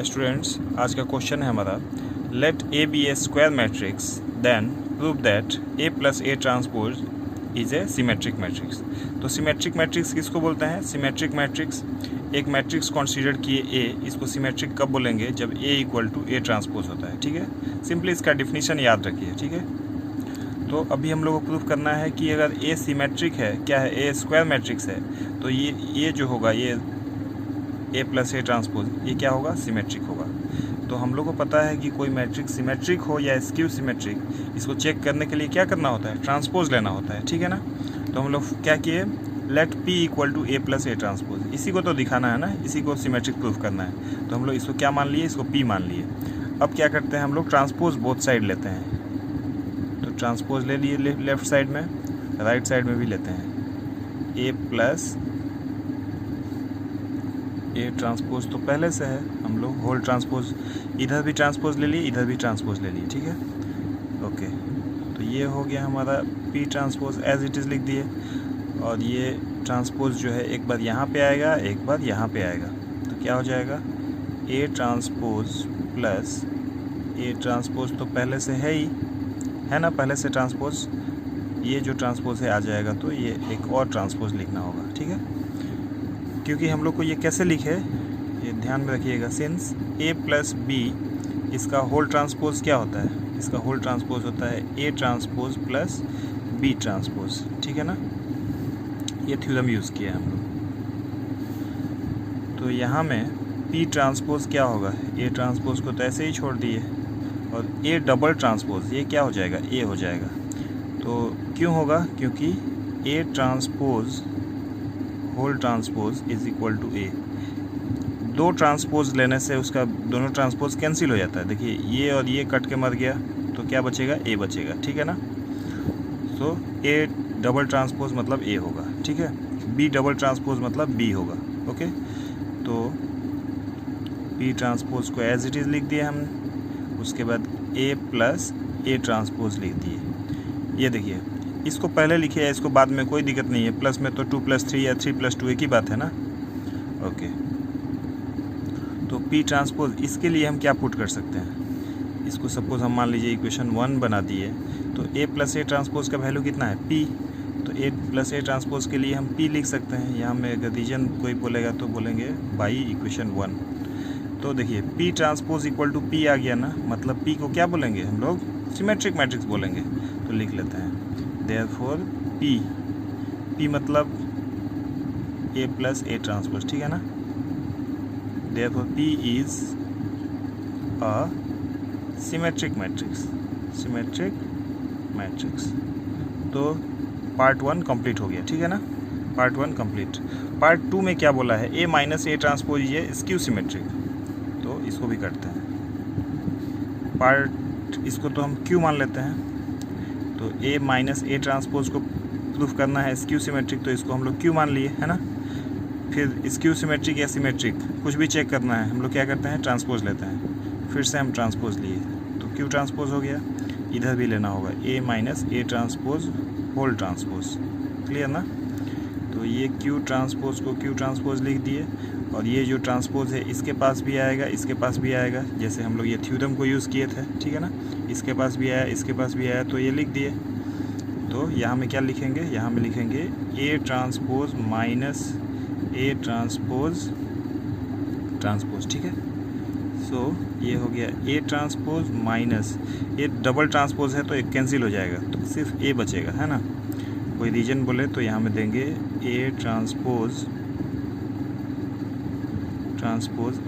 Students, आज का question है हमारा, let A be a square matrix then prove that A plus A transpose is a symmetric matrix. तो symmetric matrix किसको बोलते हैं? सिमेट्रिक मैट्रिक्स, एक मैट्रिक्स कंसीडर किए ए, इसको सिमेट्रिक कब बोलेंगे? जब A equal to A transpose होता है। ठीक है, सिंपली इसका डिफिनीशन याद रखिए। ठीक है, तो अभी हम लोग को प्रूव करना है कि अगर ए सिमेट्रिक है, क्या है, ए स्क्वायर मैट्रिक्स है, तो ये जो होगा, ये ए प्लस ए ट्रांसपोज, ये क्या होगा? सिमेट्रिक होगा। तो हम लोग को पता है कि कोई मैट्रिक्स सिमेट्रिक हो या स्क्यू सिमेट्रिक, इसको चेक करने के लिए क्या करना होता है? ट्रांसपोज लेना होता है। ठीक है ना, तो हम लोग क्या किए, let P equal to A plus A transpose, इसी को तो दिखाना है ना, इसी को सिमेट्रिक प्रूफ करना है। तो हम लोग इसको क्या मान लिए? इसको पी मान लिए। अब क्या करते हैं हम लोग? ट्रांसपोज बोथ साइड लेते हैं। तो ट्रांसपोज ले लिए लेफ्ट साइड में, राइट साइड में भी लेते हैं। ए प्लस ए ट्रांसपोज तो पहले से है, हम लोग होल ट्रांसपोज, इधर भी ट्रांसपोज ले लिए, इधर भी ट्रांसपोज ले लिए। ठीक है, ओके, तो ये हो गया हमारा P transpose, as it is लिख दिए। और ये ट्रांसपोज जो है एक बार यहाँ पे आएगा, एक बार यहाँ पे आएगा, तो क्या हो जाएगा? ए ट्रांसपोज प्लस ए ट्रांसपोज तो पहले से है ही, है ना, पहले से ट्रांसपोज, ये जो ट्रांसपोज है आ जाएगा, तो ये एक और ट्रांसपोज लिखना होगा। ठीक है, क्योंकि हम लोग को ये कैसे लिखे, ये ध्यान में रखिएगा, सिंस ए प्लस बी, इसका होल ट्रांसपोज क्या होता है? इसका होल ट्रांसपोज होता है A transpose plus B transpose. ठीक है ना, ये थ्योरम यूज़ किया हम लोग। तो यहाँ में पी ट्रांसपोज क्या होगा? ए ट्रांसपोज को तो ऐसे ही छोड़ दिए, और ए डबल ट्रांसपोज, ये क्या हो जाएगा? ए हो जाएगा। तो क्यों होगा? क्योंकि A transpose whole transpose is equal to A. दो ट्रांसपोज लेने से उसका दोनों ट्रांसपोज कैंसिल हो जाता है। देखिए, ये और ये कट के मर गया, तो क्या बचेगा? ए बचेगा। ठीक है ना, तो ए डबल ट्रांसपोज मतलब ए होगा। ठीक है, बी डबल ट्रांसपोज मतलब बी होगा। ओके, तो बी ट्रांसपोज को एज इट इज़ लिख दिया हमने, उसके बाद ए प्लस ए ट्रांसपोज लिख दिए। ये देखिए, इसको पहले लिखे या इसको बाद में, कोई दिक्कत नहीं है, प्लस में तो 2 + 3 या 3 + 2 एक ही बात है ना। ओके, तो पी ट्रांसपोज, इसके लिए हम क्या पुट कर सकते हैं? इसको सपोज हम मान लीजिए इक्वेशन 1 बना दिए, तो ए प्लस ए ट्रांसपोज का वैल्यू कितना है? पी। तो ए प्लस ए ट्रांसपोज के लिए हम पी लिख सकते हैं। यहाँ में अगर रीजन कोई बोलेगा तो बोलेंगे बाई इक्वेशन 1। तो देखिए, P transpose equal to P आ गया ना, मतलब पी को क्या बोलेंगे हम लोग? सिमेट्रिक मैट्रिक्स बोलेंगे। तो लिख लेते हैं, देयरफॉर पी मतलब ए प्लस ए ट्रांसपोज। ठीक है ना, therefore P is a symmetric matrix, symmetric matrix. तो पार्ट 1 कंप्लीट हो गया। ठीक है ना, पार्ट 1 कंप्लीट। पार्ट 2 में क्या बोला है? ए माइनस ए ट्रांसपोज ये स्क्यू सिमेट्रिक, तो इसको भी करते हैं। इसको तो हम क्यू मान लेते हैं, तो ए माइनस ए ट्रांसपोज को प्रूफ करना है स्क्यू सिमेट्रिक, तो इसको हम लोग क्यू मान लिए, है ना। फिर स्क्यू सिमेट्रिक या सिमेट्रिक कुछ भी चेक करना है, हम लोग क्या करते हैं? ट्रांसपोज लेते हैं। फिर से हम ट्रांसपोज लिए, तो क्यू ट्रांसपोज हो गया। इधर भी लेना होगा A minus A transpose whole transpose. Clear ना? तो ये क्यू ट्रांसपोज को क्यू ट्रांसपोज लिख दिए, और ये जो ट्रांसपोज है इसके पास भी आएगा, इसके पास भी आएगा, जैसे हम लोग ये थ्योरम को यूज़ किए थे। ठीक है ना, इसके पास भी आया, इसके पास भी आया, तो ये लिख दिए। तो यहाँ में क्या लिखेंगे? यहाँ में लिखेंगे A transpose minus A transpose transpose. ठीक है, सो ये हो गया ए ट्रांसपोज माइनस, ये डबल ट्रांसपोज है तो एक कैंसिल हो जाएगा, तो सिर्फ ए बचेगा, है ना। कोई रीजन बोले तो यहाँ में देंगे ए ट्रांसपोज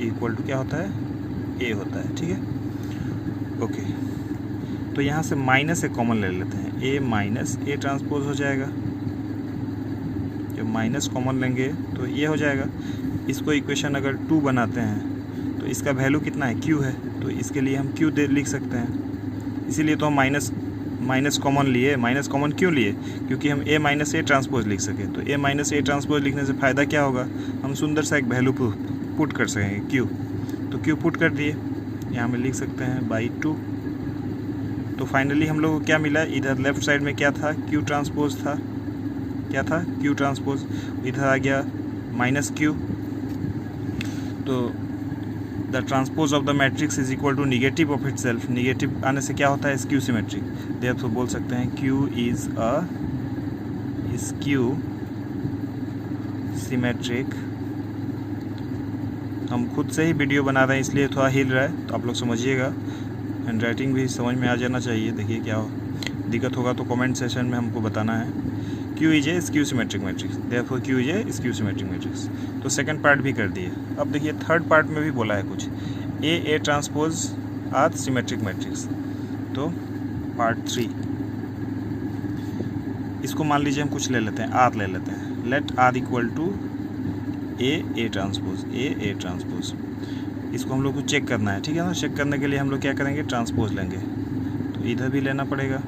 इक्वल टू क्या होता है? ए होता है। ठीक है, ओके, तो यहाँ से माइनस एक कॉमन ले लेते हैं, ए माइनस ए ट्रांसपोज हो जाएगा। जब माइनस कॉमन लेंगे तो ये हो जाएगा। इसको इक्वेशन अगर 2 बनाते हैं तो इसका वैल्यू कितना है? क्यू है, तो इसके लिए हम क्यू लिख सकते हैं। इसीलिए तो हम माइनस कॉमन लिए। माइनस कॉमन क्यों लिए? क्योंकि हम ए माइनस ए ट्रांसपोज लिख सके। तो ए माइनस ए ट्रांसपोज लिखने से फ़ायदा क्या होगा? हम सुंदर सा एक वैल्यू पुट कर सकेंगे, क्यू। तो क्यू पुट कर दिए, यहाँ में लिख सकते हैं बाई 2। तो फाइनली हम लोग को क्या मिला? इधर लेफ्ट साइड में क्या था? क्यू ट्रांसपोज था। क्या था? Q transpose. इधर आ गया माइनस क्यू, तो the transpose of the matrix is equal to negative of itself. Negative आने से क्या होता है, स्क्यू सिमेट्रिक। देयरफॉर बोल सकते हैं Q is a skew symmetric. हम खुद से ही वीडियो बना रहे हैं इसलिए थोड़ा हिल रहा है, तो आप लोग समझिएगा। हैंड राइटिंग भी समझ में आ जाना चाहिए। देखिए क्या दिक्कत होगा तो कमेंट सेशन में हमको बताना है। Q is A skew symmetric matrix, therefore Q is A skew symmetric matrix. तो सेकंड पार्ट भी कर दिए। अब देखिए थर्ड पार्ट में भी बोला है कुछ, A transpose are symmetric matrix. तो पार्ट 3 इसको मान लीजिए हम कुछ ले लेते हैं, आर ले लेते हैं। Let R equal to A transpose, A transpose. इसको हम लोग को चेक करना है, ठीक है ना। चेक करने के लिए हम लोग क्या करेंगे, ट्रांसपोज लेंगे। तो इधर भी लेना पड़ेगा,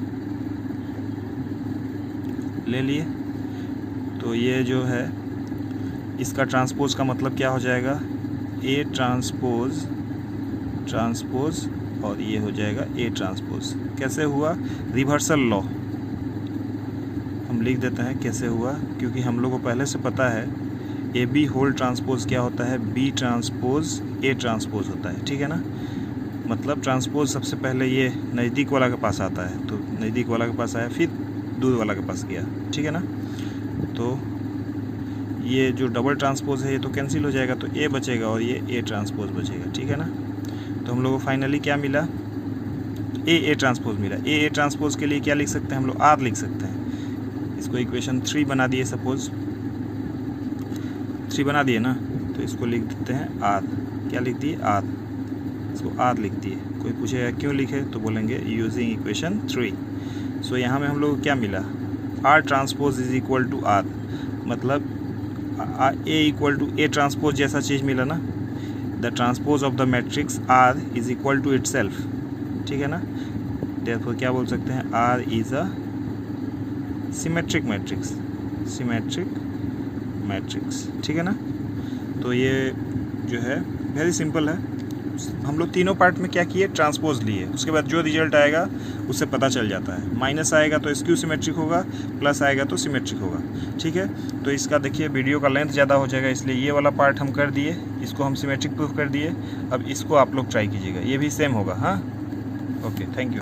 ले लिए। तो ये जो है इसका ट्रांसपोज का मतलब क्या हो जाएगा, ए ट्रांसपोज और ये हो जाएगा ए ट्रांसपोज। कैसे हुआ, रिवर्सल लॉ हम लिख देते हैं कैसे हुआ, क्योंकि हम लोग को पहले से पता है ए बी होल ट्रांसपोज क्या होता है, बी ट्रांसपोज ए ट्रांसपोज होता है, ठीक है ना। मतलब ट्रांसपोज सबसे पहले ये नज़दीक वाला के पास आता है, तो नज़दीक वाला के पास आया, फिर दूर वाला के पास गया, ठीक है ना। तो ये जो डबल ट्रांसपोज है ये तो कैंसिल हो जाएगा, तो ए बचेगा और ये ए ट्रांसपोज बचेगा, ठीक है ना। तो हम लोग को फाइनली क्या मिला, ए ट्रांसपोज मिला। ए ट्रांसपोज के लिए क्या लिख सकते हैं हम लोग, आर लिख सकते हैं। इसको इक्वेशन 3 बना दिए, सपोज 3 बना दिए ना, तो इसको लिख देते हैं आर। क्या लिख दिए, आर। इसको आर लिख दिए। कोई पूछेगा क्यों लिखे, तो बोलेंगे यूजिंग इक्वेशन 3। सो यहाँ में हम लोग को क्या मिला, R transpose is equal to R, मतलब A equal to A transpose जैसा चीज़ मिला ना। The transpose of the matrix R is equal to itself, ठीक है ना। देयरफॉर क्या बोल सकते हैं, R is a symmetric matrix, ठीक है ना। तो ये जो है वेरी सिंपल है। हम लोग तीनों पार्ट में क्या किए, ट्रांसपोज लिए। उसके बाद जो रिजल्ट आएगा उससे पता चल जाता है। माइनस आएगा तो स्क्यू सिमेट्रिक होगा, प्लस आएगा तो सिमेट्रिक होगा, ठीक है। तो इसका देखिए वीडियो का लेंथ ज़्यादा हो जाएगा, इसलिए ये वाला पार्ट हम कर दिए, इसको हम सिमेट्रिक प्रूफ कर दिए। अब इसको आप लोग ट्राई कीजिएगा, ये भी सेम होगा। हाँ, ओके, थैंक यू।